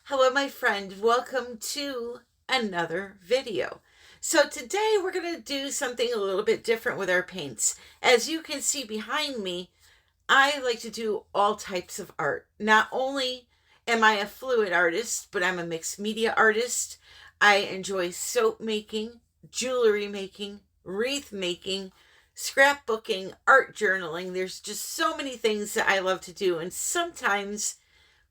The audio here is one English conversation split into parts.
Hello, my friend. Welcome to another video. So today we're going to do something a little bit different with our paints. As you can see behind me, I like to do all types of art. Not only am I a fluid artist, but I'm a mixed media artist. I enjoy soap making, jewelry making, wreath making, scrapbooking, art journaling. There's just so many things that I love to do, and sometimes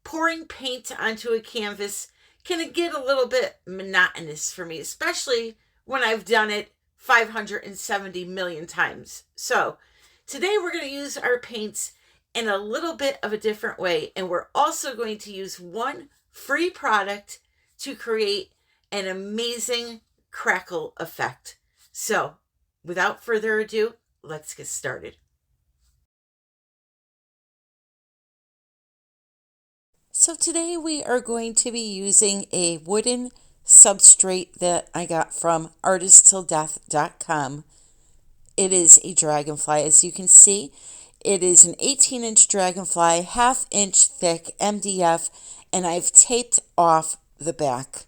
pouring paint onto a canvas can get a little bit monotonous for me, especially when I've done it 570 million times. So today we're going to use our paints in a little bit of a different way, and we're also going to use one free product to create an amazing crackle effect. So without further ado, let's get started. So today we are going to be using a wooden substrate that I got from artisttilldeath.com. It is a dragonfly, as you can see. It is an 18-inch dragonfly, half-inch thick MDF, and I've taped off the back.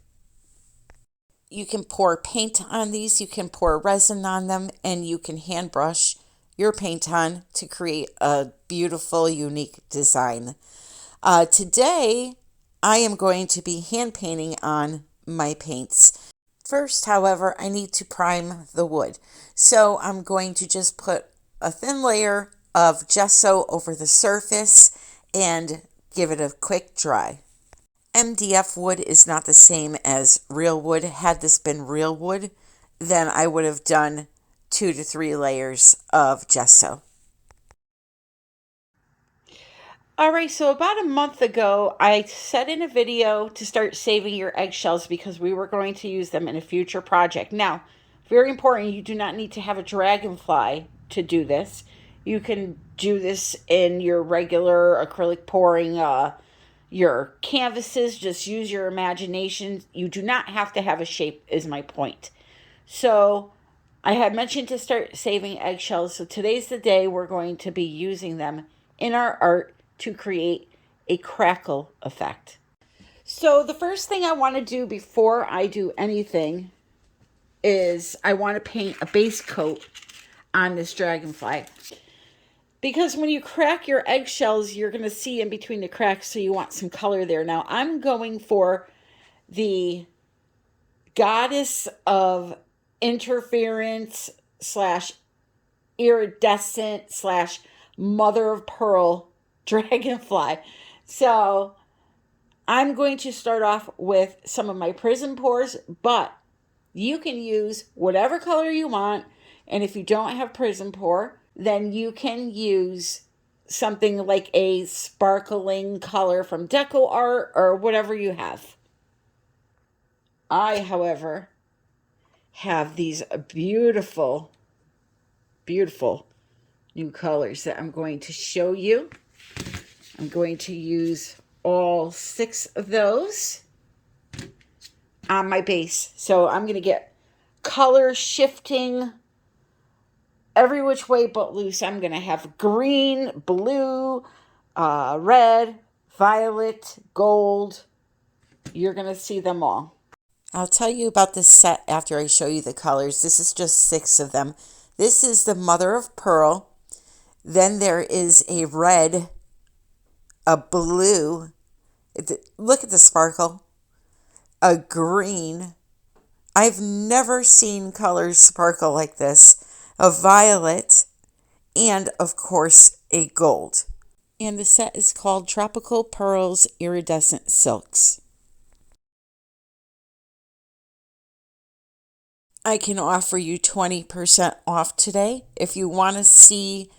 You can pour paint on these, you can pour resin on them, and you can hand brush your paint on to create a beautiful, unique design. Today, I am going to be hand painting on my paints. First, however, I need to prime the wood. So I'm going to just put a thin layer of gesso over the surface and give it a quick dry. MDF wood is not the same as real wood. Had this been real wood, then I would have done 2 to 3 layers of gesso. All right, so about a month ago, I set in a video to start saving your eggshells because we were going to use them in a future project. Now, very important, you do not need to have a dragonfly to do this. You can do this in your regular acrylic pouring, your canvases. Just use your imagination. You do not have to have a shape, is my point. So I had mentioned to start saving eggshells, so today's the day we're going to be using them in our art to create a crackle effect. So the first thing I want to do before I do anything is I want to paint a base coat on this dragonfly. Because when you crack your eggshells, you're going to see in between the cracks, so you want some color there. Now I'm going for the goddess of interference slash iridescent slash mother of pearl dragonfly. So I'm going to start off with some of my Prizm pours, but you can use whatever color you want. And if you don't have Prizm pour, then you can use something like a sparkling color from Deco Art or whatever you have. I, however, have these beautiful, beautiful new colors that I'm going to show you. I'm going to use all 6 of those on my base. So I'm going to get color shifting every which way but loose. I'm going to have green, blue, red, violet, gold. You're going to see them all. I'll tell you about this set after I show you the colors. This is just 6 of them. This is the mother of pearl. Then there is a red, a blue, look at the sparkle, a green. I've never seen colors sparkle like this, a violet, and of course a gold. And the set is called Tropical Pearls Iridescent Silks. I can offer you 20% off today. If you want to see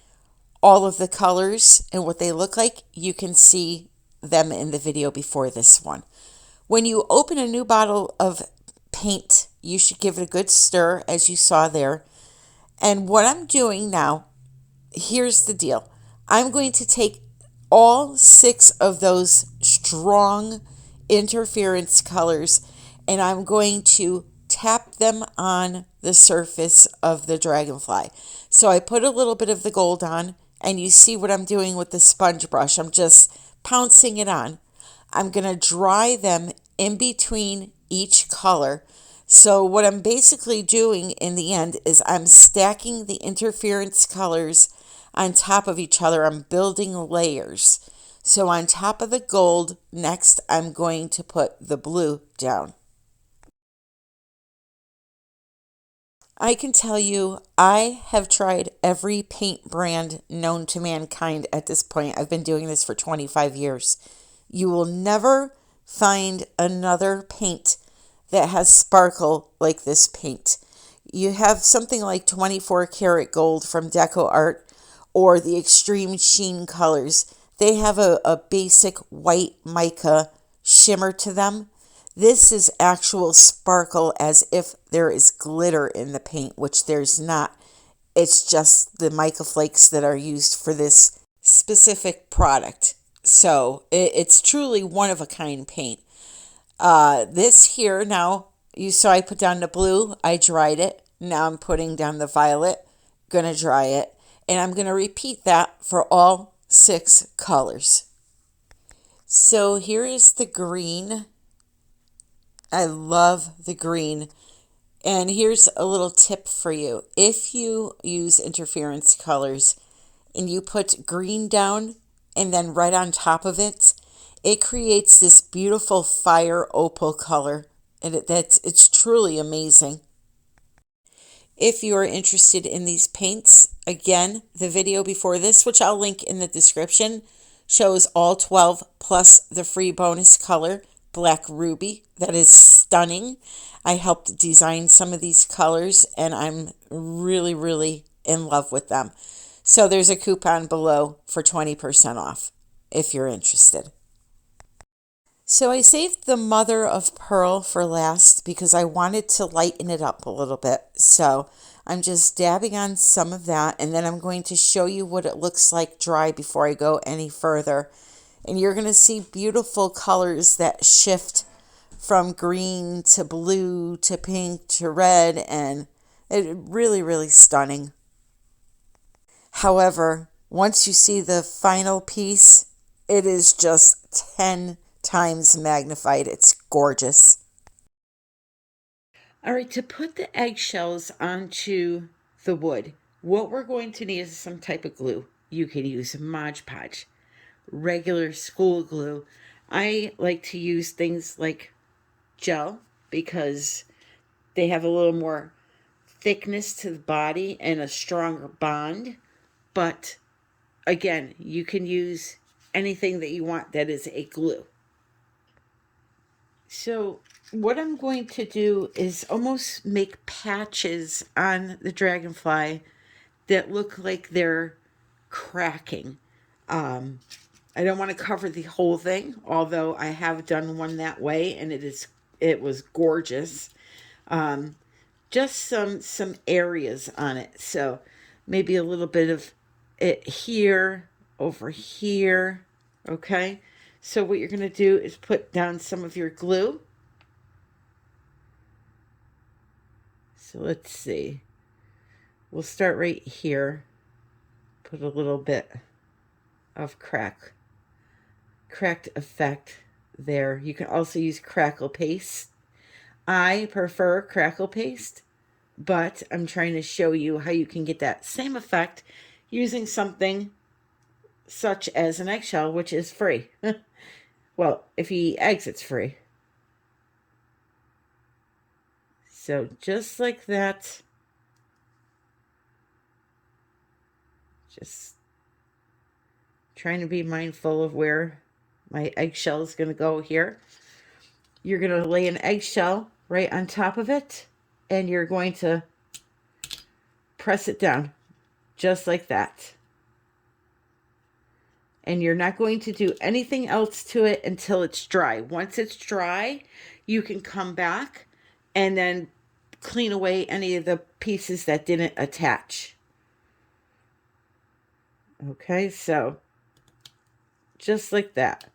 all of the colors and what they look like, you can see them in the video before this one. When you open a new bottle of paint, you should give it a good stir, as you saw there. And what I'm doing now, here's the deal. I'm going to take all 6 of those strong interference colors and I'm going to tap them on the surface of the dragonfly. So I put a little bit of the gold on, and you see what I'm doing with the sponge brush. I'm just pouncing it on. I'm going to dry them in between each color. So what I'm basically doing in the end is I'm stacking the interference colors on top of each other. I'm building layers. So on top of the gold, next I'm going to put the blue down. I can tell you, I have tried every paint brand known to mankind at this point. I've been doing this for 25 years. You will never find another paint that has sparkle like this paint. You have something like 24 karat gold from Deco Art or the extreme sheen colors. They have a basic white mica shimmer to them. This is actual sparkle as if there is glitter in the paint, which there's not. It's just the mica flakes that are used for this specific product. So it's truly one of a kind paint. This here now, you saw I put down the blue, I dried it. Now I'm putting down the violet, gonna dry it, and I'm gonna repeat that for all 6 colors. So here is the green. I love the green. And here's a little tip for you. If you use interference colors and you put green down and then right on top of it, it creates this beautiful fire opal color. And it's truly amazing. If you are interested in these paints, again, the video before this, which I'll link in the description, shows all 12 plus the free bonus color, Black Ruby. That is stunning. I helped design some of these colors and I'm really, really in love with them. So there's a coupon below for 20% off if you're interested. So I saved the mother of pearl for last because I wanted to lighten it up a little bit. So I'm just dabbing on some of that and then I'm going to show you what it looks like dry before I go any further. And you're going to see beautiful colors that shift from green to blue to pink to red, and it really, really stunning. However, once you see the final piece, it is just 10 times magnified. It's gorgeous. All right, to put the eggshells onto the wood, what we're going to need is some type of glue. You can use Mod Podge, regular school glue. I like to use things like gel because they have a little more thickness to the body and a stronger bond. But again, you can use anything that you want that is a glue. So what I'm going to do is almost make patches on the dragonfly that look like they're cracking. I don't want to cover the whole thing, although I have done one that way and it was gorgeous. Just some areas on it. So maybe a little bit of it here, over here. Okay. So what you're going to do is put down some of your glue. So let's see. We'll start right here. Put a little bit of cracked effect there. You can also use crackle paste. I prefer crackle paste, but I'm trying to show you how you can get that same effect using something such as an eggshell, which is free. Well, if you eat eggs, it's free. So just like that, just trying to be mindful of where my eggshell is going to go here. You're going to lay an eggshell right on top of it, and you're going to press it down just like that. And you're not going to do anything else to it until it's dry. Once it's dry, you can come back and then clean away any of the pieces that didn't attach. Okay, so just like that.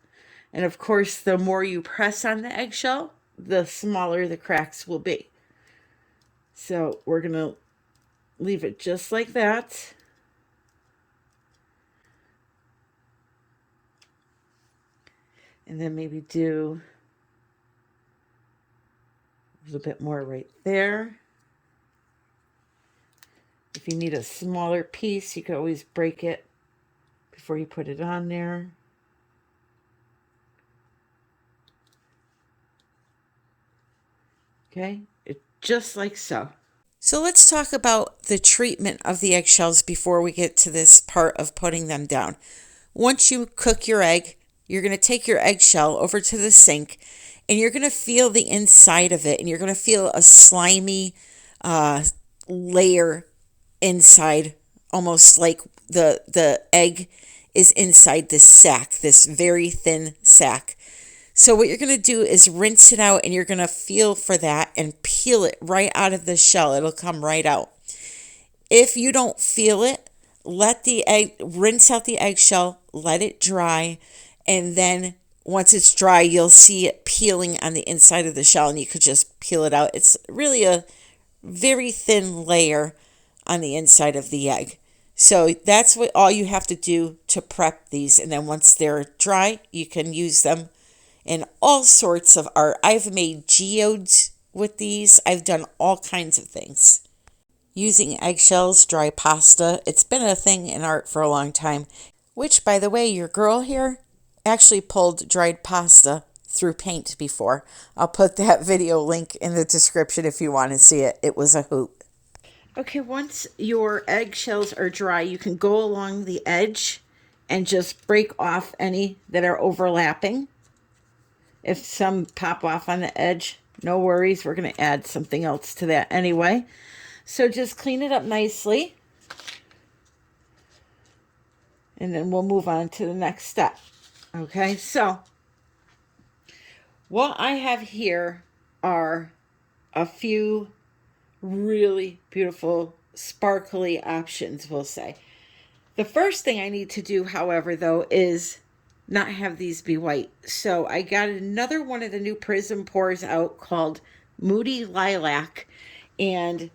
And of course, the more you press on the eggshell, the smaller the cracks will be. So we're going to leave it just like that. And then maybe do a little bit more right there. If you need a smaller piece, you can always break it before you put it on there. Okay, just like so. So let's talk about the treatment of the eggshells before we get to this part of putting them down. Once you cook your egg, you're going to take your eggshell over to the sink and you're going to feel the inside of it, and you're going to feel a slimy layer inside, almost like the egg is inside this sack, this very thin sack. So what you're going to do is rinse it out, and you're going to feel for that and peel it right out of the shell. It'll come right out. If you don't feel it, let the egg, rinse out the eggshell, let it dry, and then once it's dry, you'll see it peeling on the inside of the shell, and you could just peel it out. It's really a very thin layer on the inside of the egg. So that's what all you have to do to prep these, and then once they're dry, you can use them in all sorts of art. I've made geodes with these. I've done all kinds of things. Using eggshells, dry pasta, it's been a thing in art for a long time. Which, by the way, your girl here actually pulled dried pasta through paint before. I'll put that video link in the description if you want to see it. It was a hoot. Okay, once your eggshells are dry, you can go along the edge and just break off any that are overlapping. If some pop off on the edge, no worries. We're going to add something else to that anyway. So just clean it up nicely. And then we'll move on to the next step. Okay, so what I have here are a few really beautiful, sparkly options, we'll say. The first thing I need to do, however, though, is not have these be white. So I got another one of the new Prizm pours out called Moody Lilac. And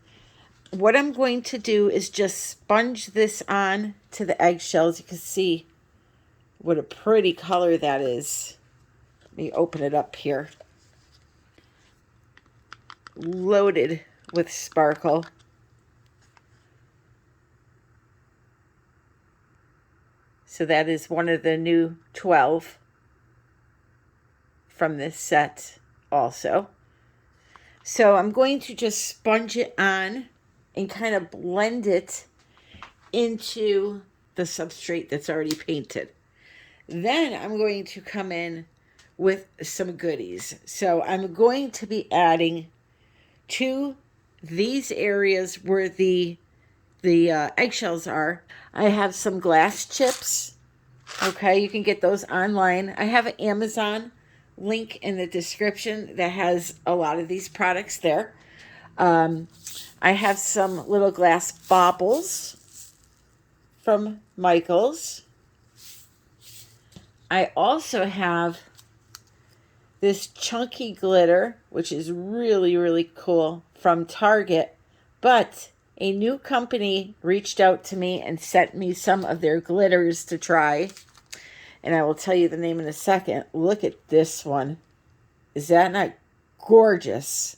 what I'm going to do is just sponge this on to the eggshells. You can see what a pretty color that is. Let me open it up here. Loaded with sparkle. So that is one of the new 12 from this set also. So I'm going to just sponge it on and kind of blend it into the substrate that's already painted. Then I'm going to come in with some goodies. So I'm going to be adding to these areas where the eggshells are. I have some glass chips. Okay, you can get those online. I have an Amazon link in the description that has a lot of these products there. I have some little glass baubles from Michaels. I also have this chunky glitter, which is really, really cool, from Target. But a new company reached out to me and sent me some of their glitters to try. And I will tell you the name in a second. Look at this one. Is that not gorgeous?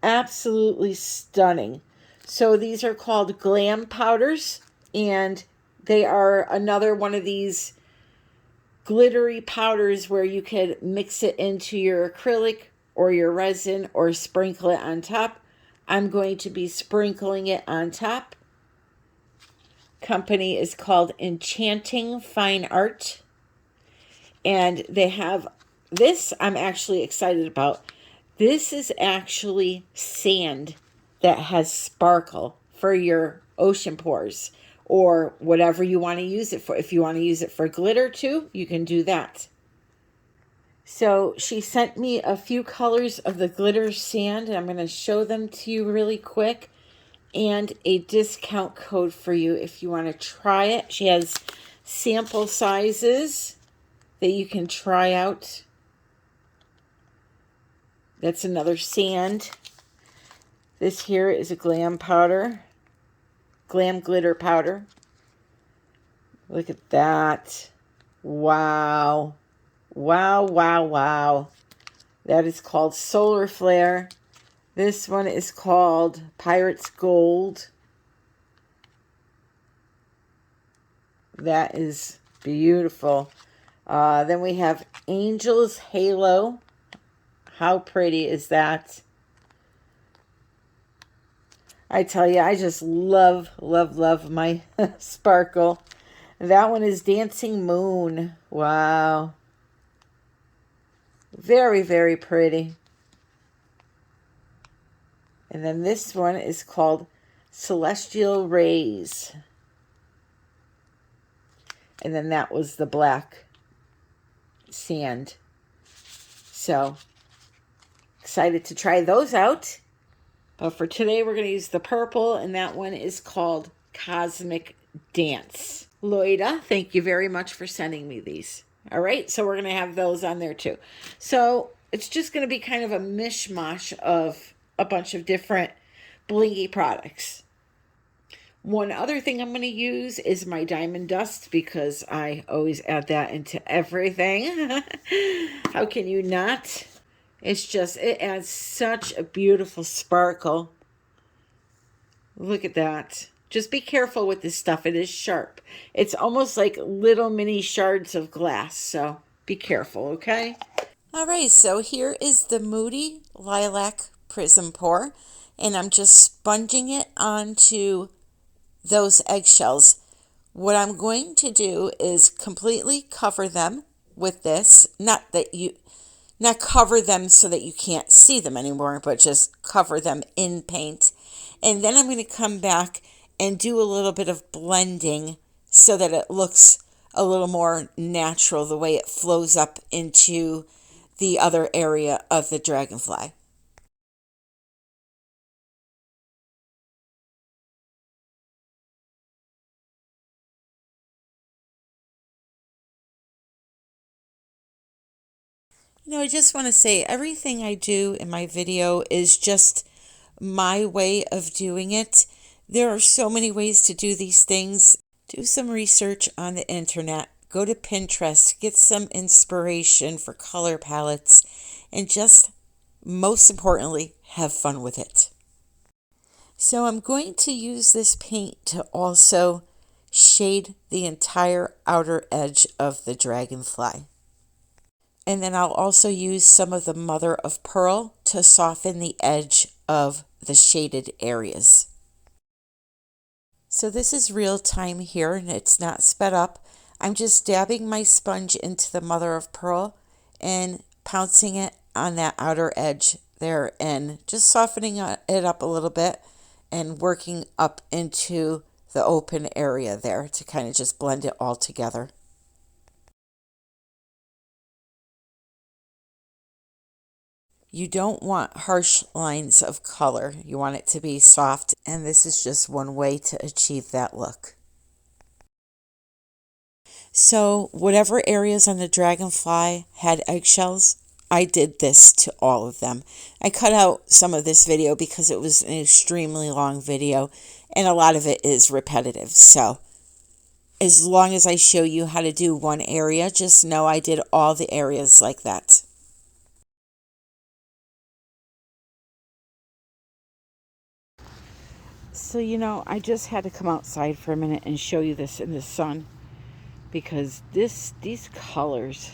Absolutely stunning. So these are called GLAM powders, and they are another one of these glittery powders where you could mix it into your acrylic or your resin or sprinkle it on top. I'm going to be sprinkling it on top. Company is called Enchanting Fine Art. And they have this I'm actually excited about. This is actually sand that has sparkle for your ocean pours or whatever you want to use it for. If you want to use it for glitter too, you can do that. So she sent me a few colors of the glitter sand, and I'm going to show them to you really quick, and a discount code for you if you want to try it. She has sample sizes that you can try out. That's another sand. This here is a GLAM powder. GLAM glitter powder. Look at that. Wow. Wow, wow, wow. That is called Solar Flare. This one is called Pirate's Gold. That is beautiful. Then we have Angel's Halo. How pretty is that? I tell you, I just love, love, love my sparkle. That one is Dancing Moon. Wow. Very, very pretty. And then this one is called Celestial Rays. And then that was the black sand. So, excited to try those out. But for today, we're going to use the purple, and that one is called Cosmic Dance. Loida, thank you very much for sending me these. All right, so we're going to have those on there too. So it's just going to be kind of a mishmash of a bunch of different blingy products. One other thing I'm going to use is my diamond dust, because I always add that into everything. How can you not? It's just, it adds such a beautiful sparkle. Look at that. Just be careful with this stuff. It is sharp. It's almost like little mini shards of glass. So be careful, okay? All right, so here is the Moody Lilac Prism Pour. And I'm just sponging it onto those eggshells. What I'm going to do is completely cover them with this. Not cover them so that you can't see them anymore, but just cover them in paint. And then I'm going to come back and do a little bit of blending so that it looks a little more natural, the way it flows up into the other area of the dragonfly. I just want to say everything I do in my video is just my way of doing it. There are so many ways to do these things. Do some research on the internet. Go to Pinterest. Get some inspiration for color palettes. And just, most importantly, have fun with it. So I'm going to use this paint to also shade the entire outer edge of the dragonfly. And then I'll also use some of the mother of pearl to soften the edge of the shaded areas. So this is real time here, and it's not sped up. I'm just dabbing my sponge into the mother of pearl and pouncing it on that outer edge there and just softening it up a little bit and working up into the open area there to kind of just blend it all together. You don't want harsh lines of color. You want it to be soft, and this is just one way to achieve that look. So whatever areas on the dragonfly had eggshells, I did this to all of them. I cut out some of this video because it was an extremely long video, and a lot of it is repetitive. So as long as I show you how to do one area, just know I did all the areas like that. So, I just had to come outside for a minute and show you this in the sun, because these colors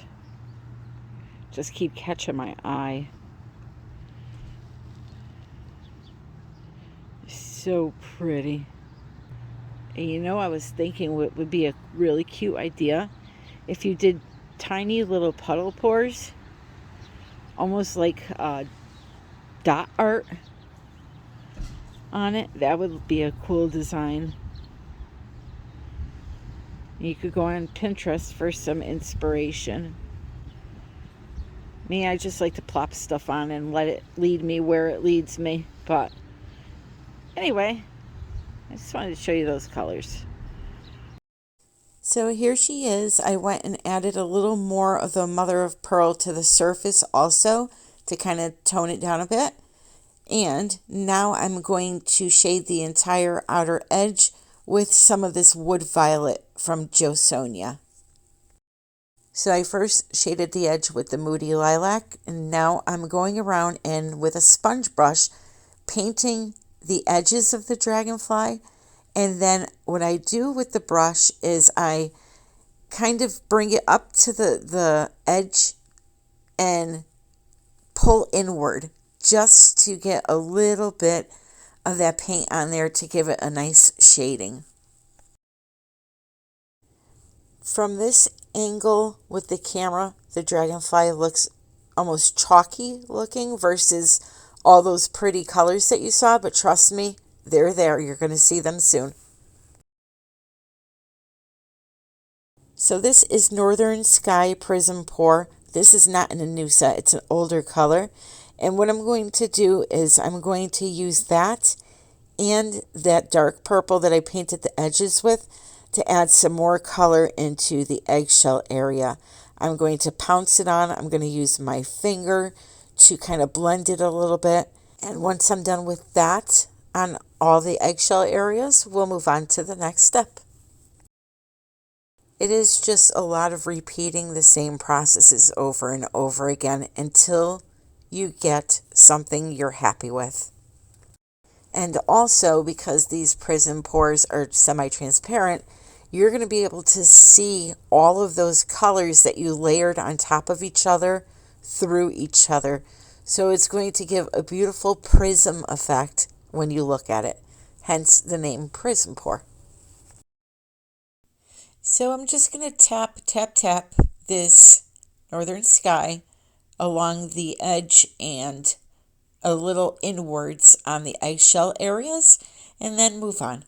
just keep catching my eye. So pretty. And I was thinking what would be a really cute idea if you did tiny little puddle pours, almost like dot art on it. That would be a cool design. You could go on Pinterest for some inspiration. Me, I just like to plop stuff on and let it lead me where it leads me. But anyway, I just wanted to show you those colors. So here she is. I went and added a little more of the mother of pearl to the surface also to kind of tone it down a bit. And now I'm going to shade the entire outer edge with some of this wood violet from Jo Sonia. So I first shaded the edge with the Moody Lilac, and now I'm going around and with a sponge brush painting the edges of the dragonfly. And then what I do with the brush is I kind of bring it up to the edge and pull inward just to get a little bit of that paint on there to give it a nice shading. From this angle with the camera, the dragonfly looks almost chalky looking versus all those pretty colors that you saw, but trust me, they're there. You're going to see them soon. So this is Northern Sky Prizm Pour. This is not in a new set, it's an older color. And what I'm going to do is I'm going to use that and that dark purple that I painted the edges with to add some more color into the eggshell area. I'm going to pounce it on. I'm going to use my finger to kind of blend it a little bit. And once I'm done with that on all the eggshell areas, we'll move on to the next step. It is just a lot of repeating the same processes over and over again until you get something you're happy with. And also, because these Prizm pours are semi-transparent, you're going to be able to see all of those colors that you layered on top of each other through each other. So it's going to give a beautiful prism effect when you look at it, hence the name Prizm Pour. So I'm just going to tap this Northern Sky along the edge and a little inwards on the eggshell areas, and then move on.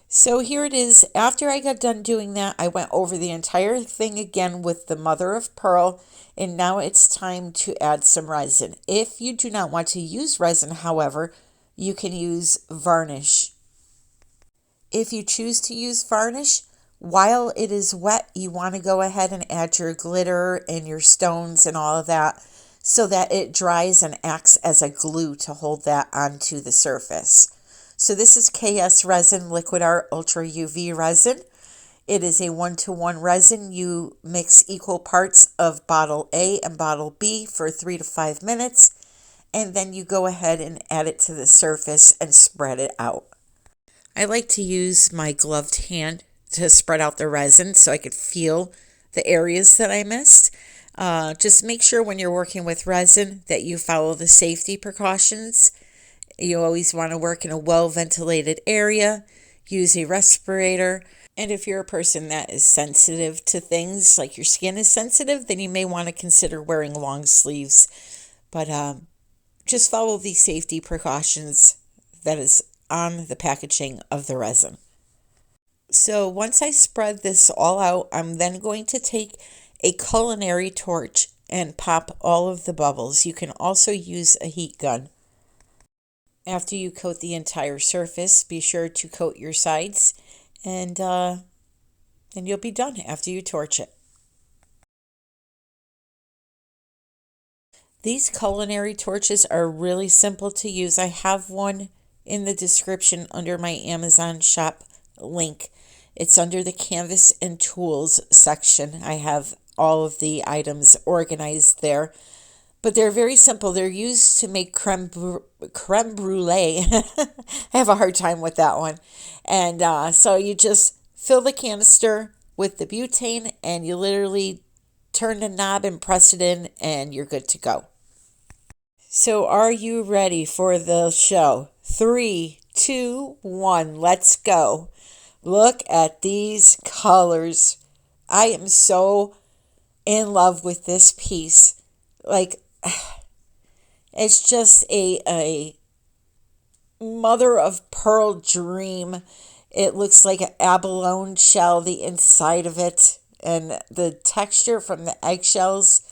So here it is. After I got done doing that, I went over the entire thing again with the mother of pearl, and now it's time to add some resin. If you do not want to use resin, however, you can use varnish. If you choose to use varnish, while it is wet, you want to go ahead and add your glitter and your stones and all of that so that it dries and acts as a glue to hold that onto the surface. So this is KS Resin Liquid Art Ultra UV Resin. It is a 1-to-1 resin. You mix equal parts of bottle A and bottle B for 3 to 5 minutes, and then you go ahead and add it to the surface and spread it out. I like to use my gloved hand to spread out the resin so I could feel the areas that I missed. Just make sure when you're working with resin that you follow the safety precautions. You always want to work in a well-ventilated area, use a respirator, and if you're a person that is sensitive to things, like your skin is sensitive, then you may want to consider wearing long sleeves. But just follow the safety precautions that is on the packaging of the resin. So once I spread this all out, I'm then going to take a culinary torch and pop all of the bubbles. You can also use a heat gun. After you coat the entire surface, be sure to coat your sides, and then you'll be done after you torch it. These culinary torches are really simple to use. I have one in the description under my Amazon shop link. It's under the Canvas and Tools section. I have all of the items organized there. But they're very simple. They're used to make creme brulee. I have a hard time with that one. And so you just fill the canister with the butane, and you literally turn the knob and press it in, and you're good to go. So are you ready for the show? 3, 2, 1, let's go. Look at these colors. I am so in love with this piece. Like, it's just a mother of pearl dream. It looks like an abalone shell, the inside of it, and the texture from the eggshells.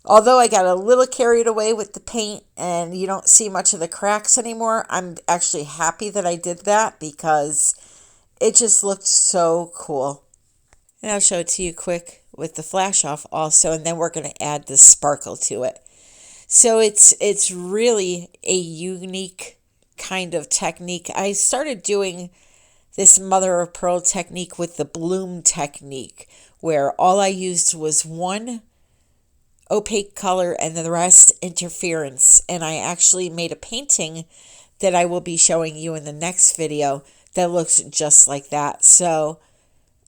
Although I got a little carried away with the paint and you don't see much of the cracks anymore, I'm actually happy that I did that because it just looked so cool. And I'll show it to you quick with the flash off also, and then we're going to add the sparkle to it. So it's really a unique kind of technique. I started doing this mother of pearl technique with the bloom technique, where all I used was one opaque color and the rest interference. And I actually made a painting that I will be showing you in the next video that looks just like that. So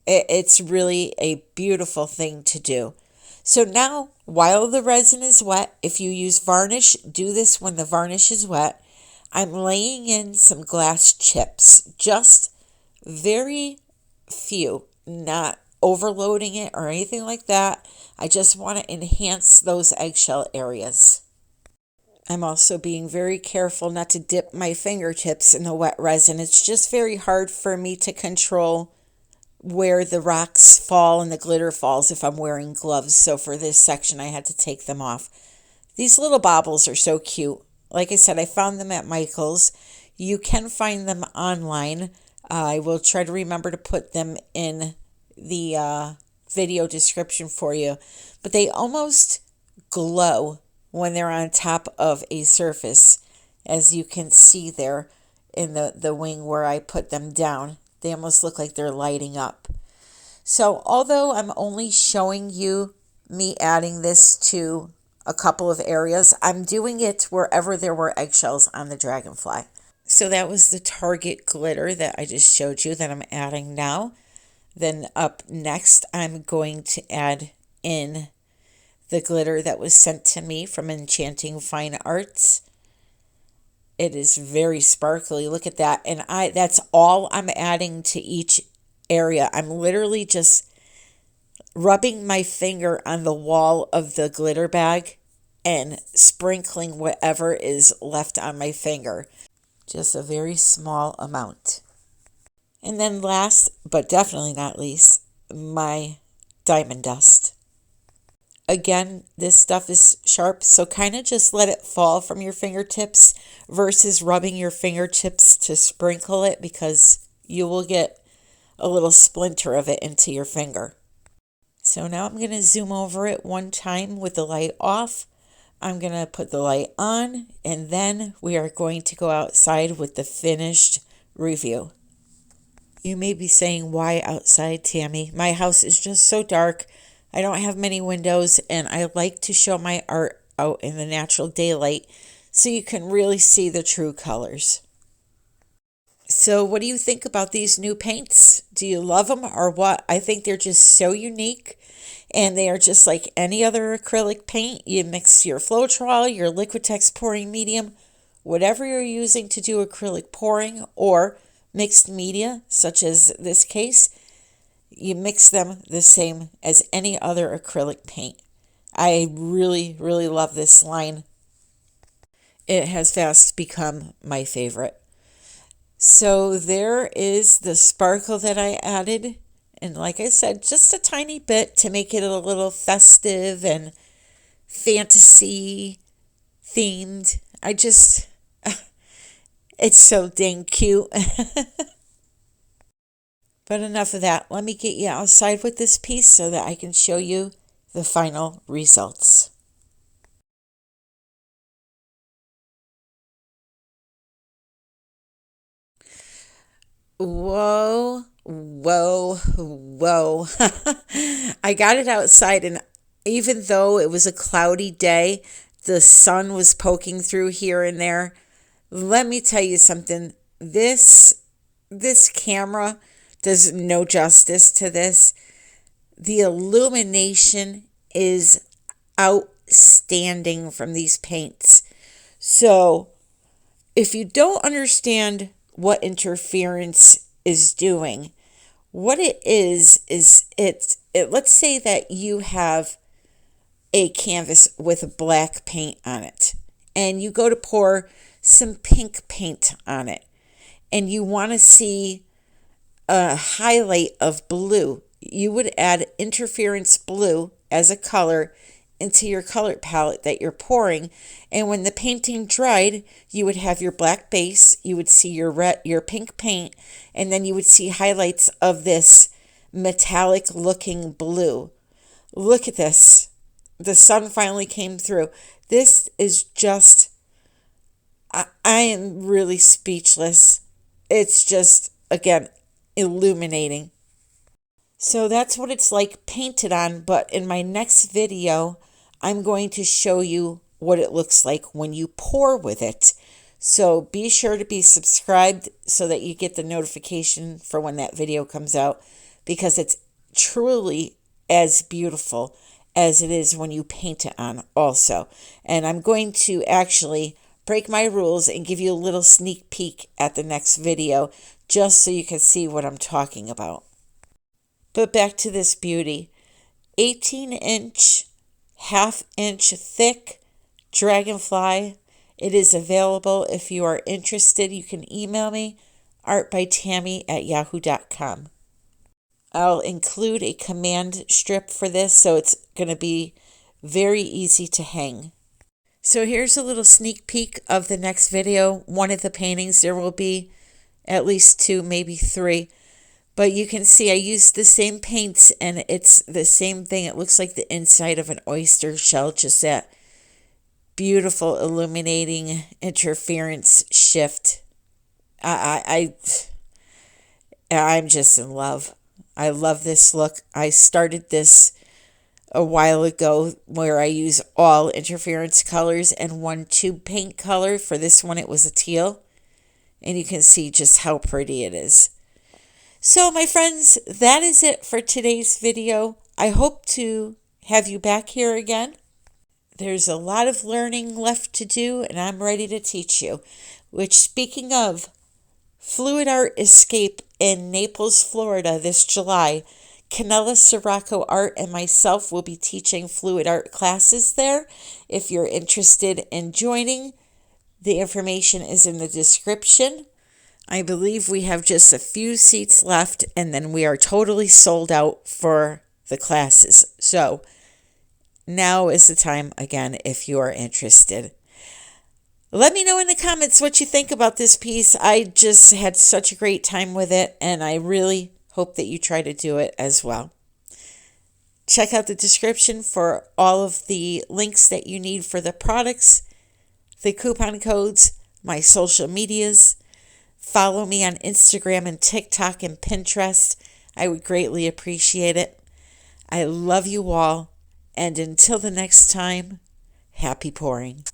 it's really a beautiful thing to do. So now, while the resin is wet, if you use varnish, do this when the varnish is wet. I'm laying in some glass chips, just very few, not overloading it or anything like that. I just want to enhance those eggshell areas. I'm also being very careful not to dip my fingertips in the wet resin. It's just very hard for me to control where the rocks fall and the glitter falls if I'm wearing gloves. So for this section, I had to take them off. These little baubles are so cute. Like I said, I found them at Michael's. You can find them online. I will try to remember to put them in the video description for you. But they almost glow when they're on top of a surface, as you can see there in the wing where I put them down. They almost look like they're lighting up. So although I'm only showing you me adding this to a couple of areas, I'm doing it wherever there were eggshells on the dragonfly. So that was the Target glitter that I just showed you that I'm adding now. Then up next, I'm going to add in the glitter that was sent to me from Enchanting Fine Arts. It is very sparkly. Look at that. And that's all I'm adding to each area. I'm literally just rubbing my finger on the wall of the glitter bag and sprinkling whatever is left on my finger. Just a very small amount. And then last, but definitely not least, my diamond dust. Again, this stuff is sharp, so kind of just let it fall from your fingertips versus rubbing your fingertips to sprinkle it, because you will get a little splinter of it into your finger. So now I'm going to zoom over it one time with the light off. I'm going to put the light on, and then we are going to go outside with the finished review. You may be saying, why outside, Tammy? My house is just so dark. I don't have many windows, and I like to show my art out in the natural daylight so you can really see the true colors. So what do you think about these new paints? Do you love them or what? I think they're just so unique, and they are just like any other acrylic paint. You mix your Floetrol, your Liquitex pouring medium, whatever you're using to do acrylic pouring or mixed media, such as this case, you mix them the same as any other acrylic paint. I really, really love this line. It has fast become my favorite. So there is the sparkle that I added. And like I said, just a tiny bit to make it a little festive and fantasy themed. It's so dang cute. But enough of that. Let me get you outside with this piece so that I can show you the final results. Whoa, whoa, whoa. I got it outside, and even though it was a cloudy day, the sun was poking through here and there. Let me tell you something. This camera does no justice to this. The illumination is outstanding from these paints. So if you don't understand what interference is doing, what it is let's say that you have a canvas with black paint on it, and you go to pour some pink paint on it, and you want to see a highlight of blue. You would add interference blue as a color into your color palette that you're pouring, and when the painting dried, you would have your black base, you would see your pink paint, and then you would see highlights of this metallic looking blue. Look at this. The sun finally came through. This is just, I am really speechless. It's just, again, illuminating. So that's what it's like painted on, but in my next video, I'm going to show you what it looks like when you pour with it. So be sure to be subscribed so that you get the notification for when that video comes out, because it's truly as beautiful as it is when you paint it on also. And I'm going to actually break my rules and give you a little sneak peek at the next video just so you can see what I'm talking about. But back to this beauty. 18-inch, half-inch thick dragonfly. It is available. If you are interested, you can email me, artbytammy@yahoo.com. I'll include a command strip for this, so it's going to be very easy to hang. So here's a little sneak peek of the next video. One of the paintings, there will be at least 2, maybe 3. But you can see I used the same paints, and it's the same thing. It looks like the inside of an oyster shell, just that beautiful illuminating interference shift. I'm just in love. I love this look. I started this a while ago where I use all interference colors and one tube paint color. For this one, it was a teal. And you can see just how pretty it is. So, my friends, that is it for today's video. I hope to have you back here again. There's a lot of learning left to do, and I'm ready to teach you. Which, speaking of, Fluidartescape in Naples, Florida this July. Kanella Ciraco Art and myself will be teaching fluid art classes there. If you're interested in joining, the information is in the description. I believe we have just a few seats left, and then we are totally sold out for the classes. So now is the time again if you are interested. Let me know in the comments what you think about this piece. I just had such a great time with it, and I really hope that you try to do it as well. Check out the description for all of the links that you need for the products, the coupon codes, my social medias. Follow me on Instagram and TikTok and Pinterest. I would greatly appreciate it. I love you all, and until the next time, happy pouring.